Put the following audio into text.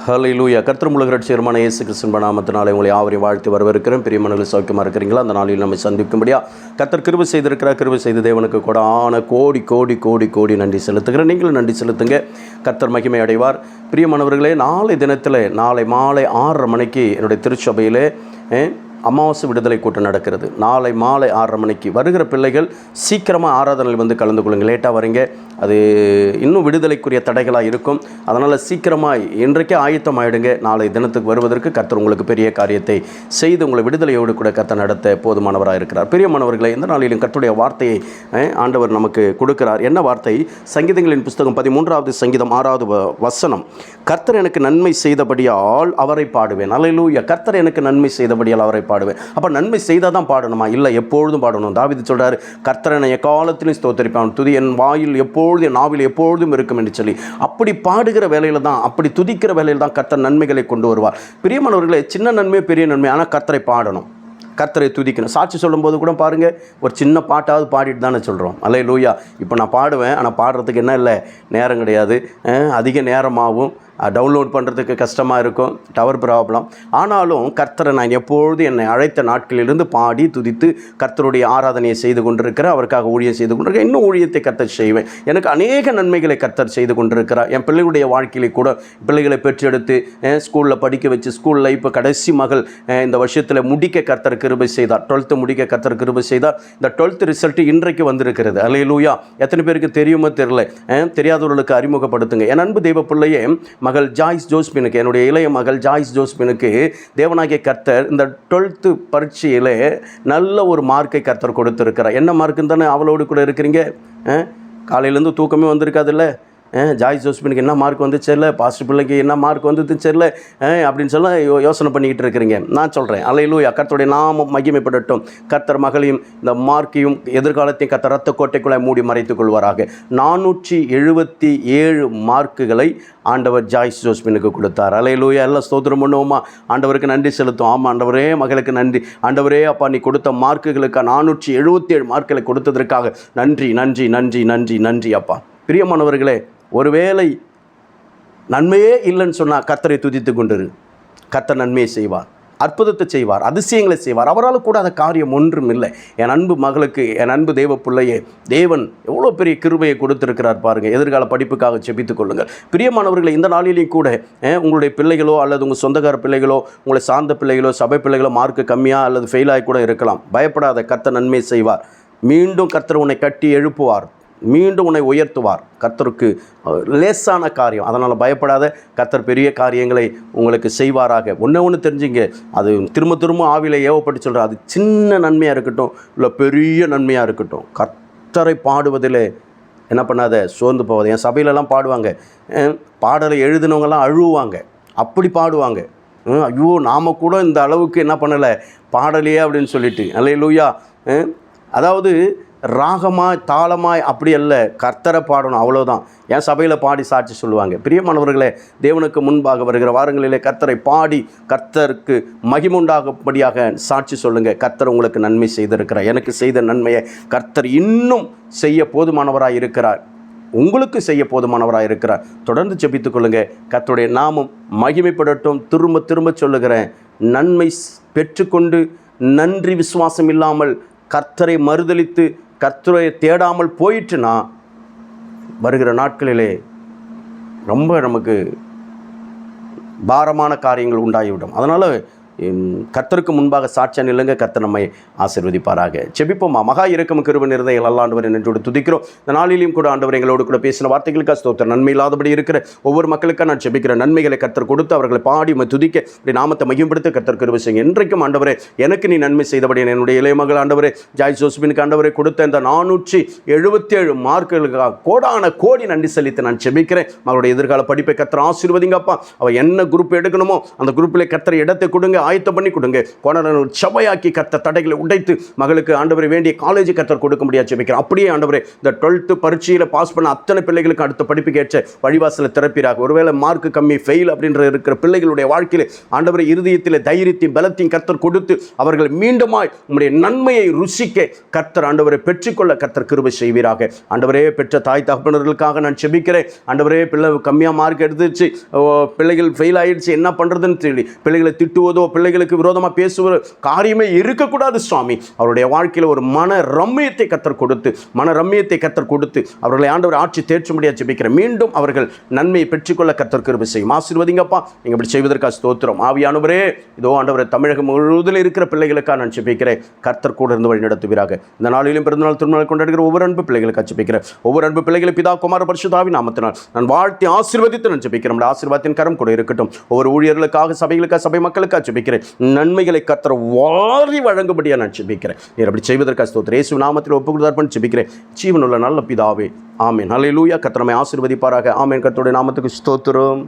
ஹல்லேலூயா. கர்த்தர் உலக ரட்சகருமான இயேசு கிறிஸ்துவின் நாமத்தினாலே உங்களை யாவரையும் வாழ்த்து வரவேற்கிறேன். பிரியமானவர்களே, சௌக்கியமாக இருக்கிறீங்களா? அந்த நாளில் நம்மை சந்திக்கும்படியா கர்த்தர் கிருபை செய்திருக்கிறார். கிருபை செய்த தேவனுக்கு கோடான கோடி கோடி கோடி கோடி நன்றி செலுத்துகிறேன். நீங்களும் நன்றி செலுத்துங்க. கர்த்தர் மகிமை அடைவார். பிரியமானவர்களே, நாளை தினத்தில் நாளை மாலை 6:30 மணிக்கு என்னுடைய திருச்சபையிலே அமாவாசை விடுதலை கூட்டம் நடக்கிறது. நாளை மாலை 6:30 மணிக்கு வருகிற பிள்ளைகள் சீக்கிரமாக ஆராதனையில் வந்து கலந்து கொள்ளுங்கள். லேட்டாக வரீங்க, அது இன்னும் விடுதலைக்குரிய தடைகளாக இருக்கும். அதனால் சீக்கிரமாக இன்றைக்கே ஆயத்தம் ஆகிடுங்க. நாளை தினத்துக்கு வருவதற்கு கர்த்தர் உங்களுக்கு பெரிய காரியத்தை செய்து உங்களை விடுதலையோடு கூட கர்த்தர் நடத்த போதுமானவராக இருக்கிறார். பிரியமானவர்களை, எந்த நாளிலும் கர்த்தருடைய வார்த்தையை ஆண்டவர் நமக்கு கொடுக்கிறார். என்ன வார்த்தை? சங்கீதங்களின் புஸ்தகம் 13வது சங்கீதம் 6வது வசனம். கர்த்தர் எனக்கு நன்மை செய்தபடியால் அவரை பாடுவேன். அல்லேலூயா. கர்த்தர் எனக்கு நன்மை செய்தபடியால் அவரை பாடுவேன். அப்போ நன்மை செய்தால் தான் பாடணுமா? இல்லை, எப்பொழுதும் பாடணும். தாவீது சொல்கிறார், கர்த்தர் என்னை எக்காலத்திலும் ஸ்தோத்திரிப்பான், துதி என் வாயில் எப்பொழுதும் என் நாவில் எப்பொழுதும் இருக்கும் என்று சொல்லி அப்படி பாடுகிற வேலையில் தான், அப்படி துதிக்கிற வேலையில் தான் கர்த்தர் நன்மைகளை கொண்டு வருவார். பிரியமானவர்களே, சின்ன நன்மை பெரிய நன்மை, ஆனால் கர்த்தரை பாடணும், கர்த்தரை துதிக்கணும். சாட்சி சொல்லும்போது கூட பாருங்கள், ஒரு சின்ன பாட்டாவது பாடிட்டு தானே சொல்கிறோம். அல்லேலூயா. இப்போ நான் பாடுவேன், ஆனால் பாடுறதுக்கு என்ன இல்லை, நேரம் கிடையாது, அதிக நேரமாகவும் டவுன்லோட் பண்ணுறதுக்கு கஷ்டமாக இருக்கும், டவர் ப்ராப்ளம். ஆனாலும் கர்த்தரை நான் எப்பொழுது என்னை அழைத்த நாட்களிலிருந்து பாடி துதித்து கர்த்தருடைய ஆராதனையை செய்து கொண்டிருக்கிறேன். அவருக்காக ஊழியம் செய்து கொண்டிருக்கிறேன். இன்னும் ஊழியத்தை கர்த்தர் செய்வேன். எனக்கு அநேக நன்மைகளை கர்த்தர் செய்து கொண்டிருக்கிறார். என் பிள்ளைகளுடைய வாழ்க்கையிலே கூட பிள்ளைகளை பெற்றெடுத்து ஸ்கூலில் படிக்க வச்சு, ஸ்கூலில் இப்போ கடைசி மகள் இந்த வருஷத்தில் முடிக்க கர்த்தர் கிருபை செய்தார். 12th முடிக்க கர்த்தர் கிருபை செய்தார். இந்த 12th ரிசல்ட்டு இன்றைக்கு வந்திருக்கிறது. அல்லேலூயா. எத்தனை பேருக்கு தெரியுமோ தெரியல, தெரியாதவர்களுக்கு அறிமுகப்படுத்துங்க. என் அன்பு தெய்வ பிள்ளையே, மகள் ஜாய்ஸ் ஜோஸ்பினுக்கு, என்னுடைய இளைய மகள் ஜாய்ஸ் ஜோஸ்பினுக்கு தேவனாகிய கர்த்தர் இந்த 12th பரீட்சையில் நல்ல ஒரு மார்க்கை கர்த்தர் கொடுத்துருக்கிறார். என்ன மார்க்குன்னு தானே அவளோடு கூட இருக்கிறீங்க. காலையிலேருந்து தூக்கமே வந்திருக்காதுல்ல. ஜாய்ஸ் ஜோஸ்பினுக்கு என்ன மார்க் வந்துச்சு இல்லை, பாஸ்டர் பிள்ளைக்கு என்ன மார்க் வந்துச்சு இல்லை அப்படின்னு சொல்ல யோசனை பண்ணிக்கிட்டு இருக்கிறீங்க. நான் சொல்கிறேன், அல்லேலூயா. கர்த்தருடைய நாமம் மகிமைப்படட்டும். கர்த்தர் மகளையும் இந்த மார்க்கையும் எதிர்காலத்தையும் கர்த்தர் ரத்த கோட்டைக்குள்ளே மூடி மறைத்துக் கொள்வாராக. 477 மார்க்குகளை ஆண்டவர் ஜாய்ஸ் ஜோஸ்பினுக்கு கொடுத்தார். அல்லேலூயா. எல்லாம் ஸ்தோத்திரம் பண்ணுவோமா? ஆண்டவருக்கு நன்றி செலுத்தும். ஆமாம் ஆண்டவரே, மகளுக்கு நன்றி. ஆண்டவரே அப்பா, நீ கொடுத்த மார்க்குகளுக்கு 477 மார்க்குகளை கொடுத்ததற்காக நன்றி நன்றி நன்றி நன்றி நன்றி அப்பா. பிரியமானவர்களே, ஒருவேளை நன்மையே இல்லைன்னு சொன்னால் கர்த்தரை துதித்து கொண்டிரு. கர்த்தர் நன்மையை செய்வார், அற்புதத்தை செய்வார், அதிசயங்களை செய்வார். அவரால் கூடாத காரியம் ஒன்றும் இல்லை. என் அன்பு மகளுக்கு, என் அன்பு தெய்வ பிள்ளையே, தேவன் எவ்வளோ பெரிய கிருபையை கொடுத்திருக்கிறார் பாருங்கள். எதிர்கால படிப்புக்காக செபித்துக் கொள்ளுங்கள். பிரியமானவர்களை, இந்த நாளிலையும் கூட உங்களுடைய பிள்ளைகளோ அல்லது உங்கள் சொந்தக்கார பிள்ளைகளோ, உங்களை சார்ந்த பிள்ளைகளோ, சபை பிள்ளைகளோ மார்க்கு கம்மியாக அல்லது ஃபெயிலாகி கூட இருக்கலாம். பயப்படாத, கர்த்தர் நன்மை செய்வார். மீண்டும் கர்த்தர் உன்னை கட்டி எழுப்புவார், மீண்டும் உன்னை உயர்த்துவார். கர்த்தருக்கு லேசான காரியம், அதனால் பயப்படாத. கர்த்தர் பெரிய காரியங்களை உங்களுக்கு செய்வாராக. ஒன்று தெரிஞ்சுங்க, அது திரும்ப திரும்ப ஆவியில் ஏவப்பட்டு சொல்கிறார். அது சின்ன நன்மையாக இருக்கட்டும், இல்லை பெரிய நன்மையாக இருக்கட்டும், கர்த்தரை பாடுவதில் என்ன பண்ணாத, சோர்ந்து போவாது. என் சபையிலலாம் பாடுவாங்க, பாடலை எழுதினவங்கெல்லாம் அழுவாங்க, அப்படி பாடுவாங்க. ஐயோ, நாம் கூட இந்த அளவுக்கு என்ன பண்ணலை பாடலையே அப்படின்னு சொல்லிட்டு. அல்லேலூயா. அதாவது ராகமாய் தாளமாய் அப்படி அல்ல, கர்த்தரை பாடணும், அவ்வளோதான். என் சபையில் பாடி சாட்சி சொல்லுவாங்க. பிரியமானவர்களே, தேவனுக்கு முன்பாக வருகிற வாரங்களிலே கர்த்தரை பாடி கர்த்தருக்கு மகிமுண்டாகும்படியாக சாட்சி சொல்லுங்கள். கர்த்தர் உங்களுக்கு நன்மை செய்திருக்கிறார். எனக்கு செய்த நன்மையை கர்த்தர் இன்னும் செய்ய போதுமானவராக இருக்கிறார். உங்களுக்கு செய்ய போதுமானவராக இருக்கிறார். தொடர்ந்து ஜெபித்துக் கொள்ளுங்கள். கர்த்தருடைய நாமம் மகிமைப்படட்டும். திரும்ப திரும்ப சொல்லுகிறேன், நன்மை பெற்றுக்கொண்டு நன்றி விசுவாசம் இல்லாமல் கர்த்தரை மறுதலித்து கர்த்தரை தேடாமல் போயிட்டுனா வருகிற நாட்களிலே ரொம்ப நமக்கு பாரமான காரியங்கள் உண்டாகிவிடும். அதனால் கர்த்தருக்கு முன்பாக சாட்சியாக நில்லுங்க. கர்த்தர் நம்மை ஆசீர்வதிப்பாராக. செபிப்போமா? மகா இரக்கம் கிருபை நிறைந்த எங்கள் ஆண்டவரை நன்றியோடு துதிக்கிறோம். இந்த நாளிலையும் கூட ஆண்டவர் எங்களோடு கூட பேசின வார்த்தைகளுக்காக ஸ்தோத்திரம். நன்மை இல்லாதபடி இருக்கிற ஒவ்வொரு மக்களுக்காக நான் செபிக்கிறேன். நன்மைகளை கர்த்தர் கொடுத்து அவர்களை பாடி துதிக்க இப்படி நாமத்தை மகிம்படுத்த கர்த்தர் கிருபை செய்யுங்க. என்றைக்கும் ஆண்டவரே, எனக்கு நீ நன்மை செய்தபடி என்னுடைய இளைய மகள் ஆண்டவரே ஜாய்ஸ் ஜோஸ்பினுக்கு ஆண்டவரை கொடுத்த இந்த 477 மார்க்குகளுக்காக கோடான கோடி நன்றி செலுத்தி நான் செபிக்கிறேன். மகளுடைய எதிர்கால படிப்பை கர்த்தர் ஆசீர்வதிங்கப்பா. அவள் என்ன குரூப் எடுக்கணுமோ அந்த குரூப்பில் கர்த்தர் இடத்தை கொடுங்க. ஆயத்தம் பண்ணி கொடுங்க. கோணநல்லூர் சபையாக்கி கர்த்தர் தடைகளை உடைத்து மகளுக்கு ஆண்டவரை வேண்டிய காலேஜ் கர்த்தர் கொடுக்க முடியாது ஜெபிக்கிறேன். அப்படியே ஆண்டவரே இந்த 12th பரீட்சையில் பாஸ் பண்ண அத்தனை பிள்ளைகளுக்கு அடுத்த படிப்புக்கு ஏற்ற வழிவாசலை திறப்பீராக. ஒருவேளை மார்க் கம்மி ஃபெயில் அப்படின்ற இருக்கிற பிள்ளைகளுடைய வாழ்க்கையில் ஆண்டவரை இருதயத்தில் தைரியத்தையும் பலத்தையும் கர்த்தர் கொடுத்து அவர்கள் மீண்டுமாய் உம்முடைய நன்மையை ருசிக்க கர்த்தர் ஆண்டவரை பெற்றுக்கொள்ள கர்த்தர் கிருபை செய்வீராக. ஆண்டவரே பெற்ற தாய் தகப்பனர்களுக்காக நான் செபிக்கிறேன். ஆண்டவரே பிள்ளை கம்மியாக மார்க் எடுத்துச்சு, பிள்ளைகள் ஃபெயில் ஆயிடுச்சு, என்ன பண்ணுறதுன்னு தெரியல. பிள்ளைகளை திட்டுவதோ பிள்ளைகளுக்கு விரோதமாக பேசுவதோ காரியமே இருக்கக்கூடாது சுவாமி. அவருடைய வாழ்க்கையில் ஒரு மன ரம்மியத்தை கர்த்தர் கொடுத்து அவர்களை ஆண்டவர் ஆட்சி தேர்ச்சி முடியாது ஜெபிக்கிறேன். மீண்டும் அவர்கள் நன்மையை பெற்றுக்கொள்ள கர்த்தர் கிருபை செய்யும். ஆசீர்வதிங்கப்பா. நீங்கள் இப்படி செய்வதற்காக ஸ்தோத்திரம். ஆவியானவரே இதோ ஆண்டவரே தமிழகம் முழுவதில் இருக்கிற பிள்ளைகளுக்காக நான் ஜெபிக்கிறேன். கர்த்தர் கூட இருந்து வழி நடத்துவீராக. இந்த நாளிலும் பிறந்தநாள் திருநாள் கொண்டாடுகிற ஒவ்வொரு அன்பு பிள்ளைகளுக்காக ஜெபிக்கிறேன். ஒவ்வொரு அன்பு பிள்ளைகளை பிதா குமார பரிசுத்த ஆவி நாமத்தினால் நான் வாழ்த்தி ஆசீர்வதித்து நான் ஜெபிக்கிறேன். நம்முடைய ஆசீர்வாதத்தின் கரம் கூட இருக்கட்டும். ஒவ்வொரு ஊழியர்களுக்காக சபைகளுக்காக சபை மக்களுக்காக ஜெபிக்கிறேன். நன்மைகளை கர்த்தர் வாரி வழங்கும்படியாக நான் ஜெபிக்கிறேன். நீர் அப்படி செய்வதற்காக ஸ்தோத்திரம். இயேசு நாமத்தில் ஒப்புக்கொடுத்தார்ப்பன் ஜெபிக்கிறேன். ஜீவனுள்ள நல்ல பிதாவே, ஆமென். ஹல்லேலூயா. கர்த்தர் நம்மை ஆசீர்வதிப்பாராக. ஆமென். கர்த்தருடைய நாமத்துக்கு ஸ்தோத்திரம்.